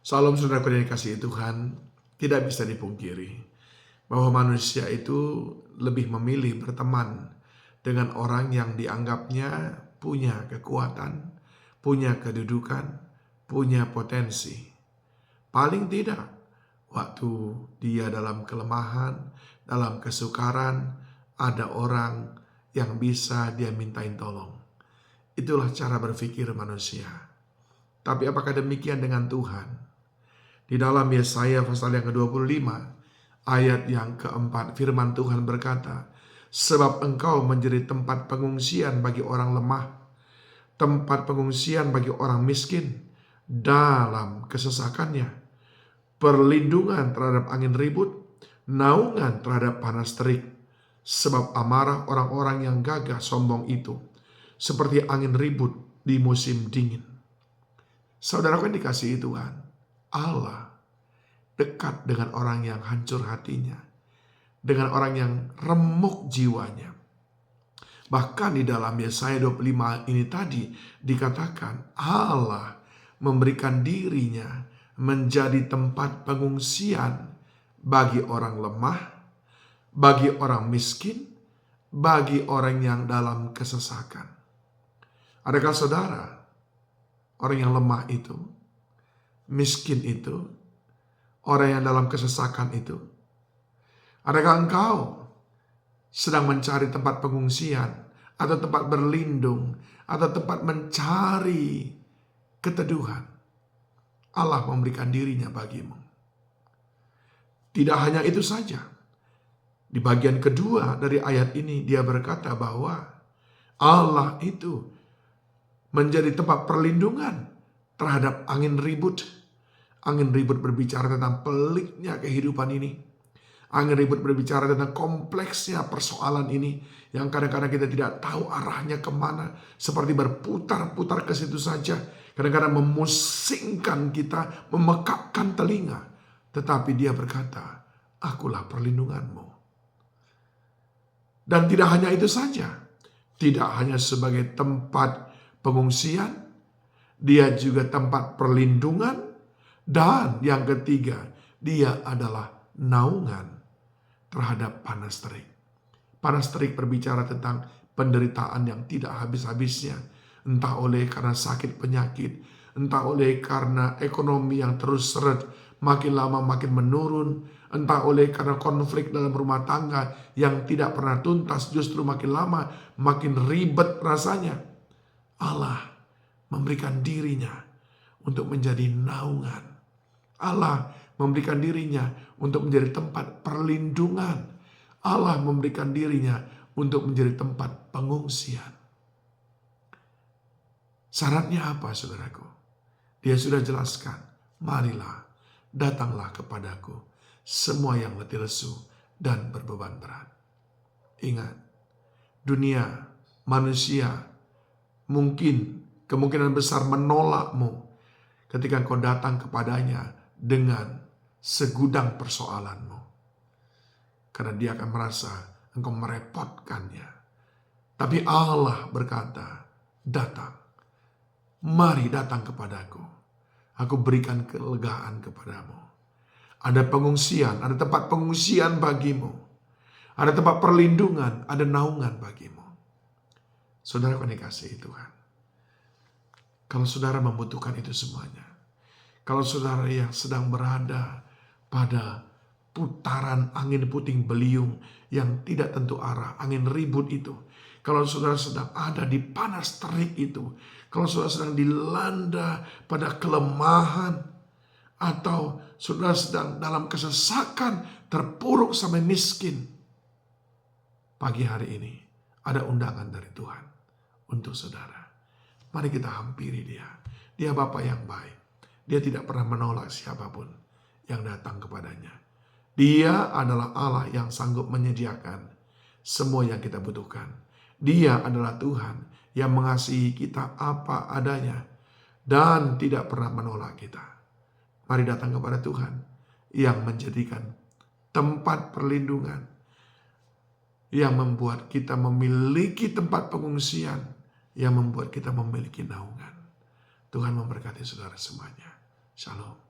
Salam saudaraku yang dikasihi Tuhan, tidak bisa dipungkiri bahwa manusia itu lebih memilih berteman dengan orang yang dianggapnya punya kekuatan, punya kedudukan, punya potensi. Paling tidak, waktu dia dalam kelemahan, dalam kesukaran, ada orang yang bisa dia mintain tolong. Itulah cara berpikir manusia. Tapi apakah demikian dengan Tuhan? Di dalam Yesaya pasal yang ke-25, ayat yang keempat, firman Tuhan berkata, "Sebab engkau menjadi tempat pengungsian bagi orang lemah, tempat pengungsian bagi orang miskin dalam kesesakannya, perlindungan terhadap angin ribut, naungan terhadap panas terik. Sebab amarah orang-orang yang gagah sombong itu, seperti angin ribut di musim dingin." Saudaraku yang dikasihi Tuhan, Allah dekat dengan orang yang hancur hatinya, dengan orang yang remuk jiwanya. Bahkan di dalam Yesaya 25 ini tadi dikatakan Allah memberikan dirinya menjadi tempat pengungsian bagi orang lemah, bagi orang miskin, bagi orang yang dalam kesesakan. Adakah saudara, orang yang lemah itu, miskin itu, orang yang dalam kesesakan itu? Adakah engkau sedang mencari tempat pengungsian atau tempat berlindung atau tempat mencari keteduhan? Allah memberikan dirinya bagimu. Tidak hanya itu saja. Di bagian kedua dari ayat ini dia berkata bahwa Allah itu menjadi tempat perlindungan terhadap angin ribut. Angin ribut berbicara tentang peliknya kehidupan ini. Angin ribut berbicara tentang kompleksnya persoalan ini, yang kadang-kadang kita tidak tahu arahnya kemana, seperti berputar-putar ke situ saja. Kadang-kadang memusingkan kita, memekakkan telinga. Tetapi dia berkata, "Akulah perlindunganmu." Dan tidak hanya itu saja. Tidak hanya sebagai tempat pengungsian, dia juga tempat perlindungan. Dan yang ketiga, dia adalah naungan terhadap panas terik. Panas terik berbicara tentang penderitaan yang tidak habis-habisnya. Entah oleh karena sakit penyakit, entah oleh karena ekonomi yang terus seret, makin lama makin menurun, entah oleh karena konflik dalam rumah tangga yang tidak pernah tuntas, justru makin lama makin ribet rasanya. Allah memberikan dirinya untuk menjadi naungan. Allah memberikan dirinya untuk menjadi tempat perlindungan. Allah memberikan dirinya untuk menjadi tempat pengungsian. Syaratnya apa, saudaraku? Dia sudah jelaskan, "Marilah, datanglah kepadaku, semua yang letih lesu dan berbeban berat." Ingat, dunia, manusia mungkin kemungkinan besar menolakmu ketika kau datang kepadanya dengan segudang persoalanmu. Karena dia akan merasa engkau merepotkannya. Tapi Allah berkata, "Datang, mari datang kepadaku. Aku berikan kelegaan kepadamu." Ada pengungsian, ada tempat pengungsian bagimu. Ada tempat perlindungan, ada naungan bagimu. Saudara yang dikasihi Tuhan, kalau saudara membutuhkan itu semuanya, kalau saudara yang sedang berada pada putaran angin puting beliung yang tidak tentu arah, angin ribut itu, kalau saudara sedang ada di panas terik itu, kalau saudara sedang dilanda pada kelemahan, atau saudara sedang dalam kesesakan, terpuruk sampai miskin, pagi hari ini ada undangan dari Tuhan untuk saudara. Mari kita hampiri dia. Dia Bapa yang baik. Dia tidak pernah menolak siapapun yang datang kepadanya. Dia adalah Allah yang sanggup menyediakan semua yang kita butuhkan. Dia adalah Tuhan yang mengasihi kita apa adanya dan tidak pernah menolak kita. Mari datang kepada Tuhan yang menjadikan tempat perlindungan, yang membuat kita memiliki tempat pengungsian, yang membuat kita memiliki naungan. Tuhan memberkati saudara semuanya. Shalom.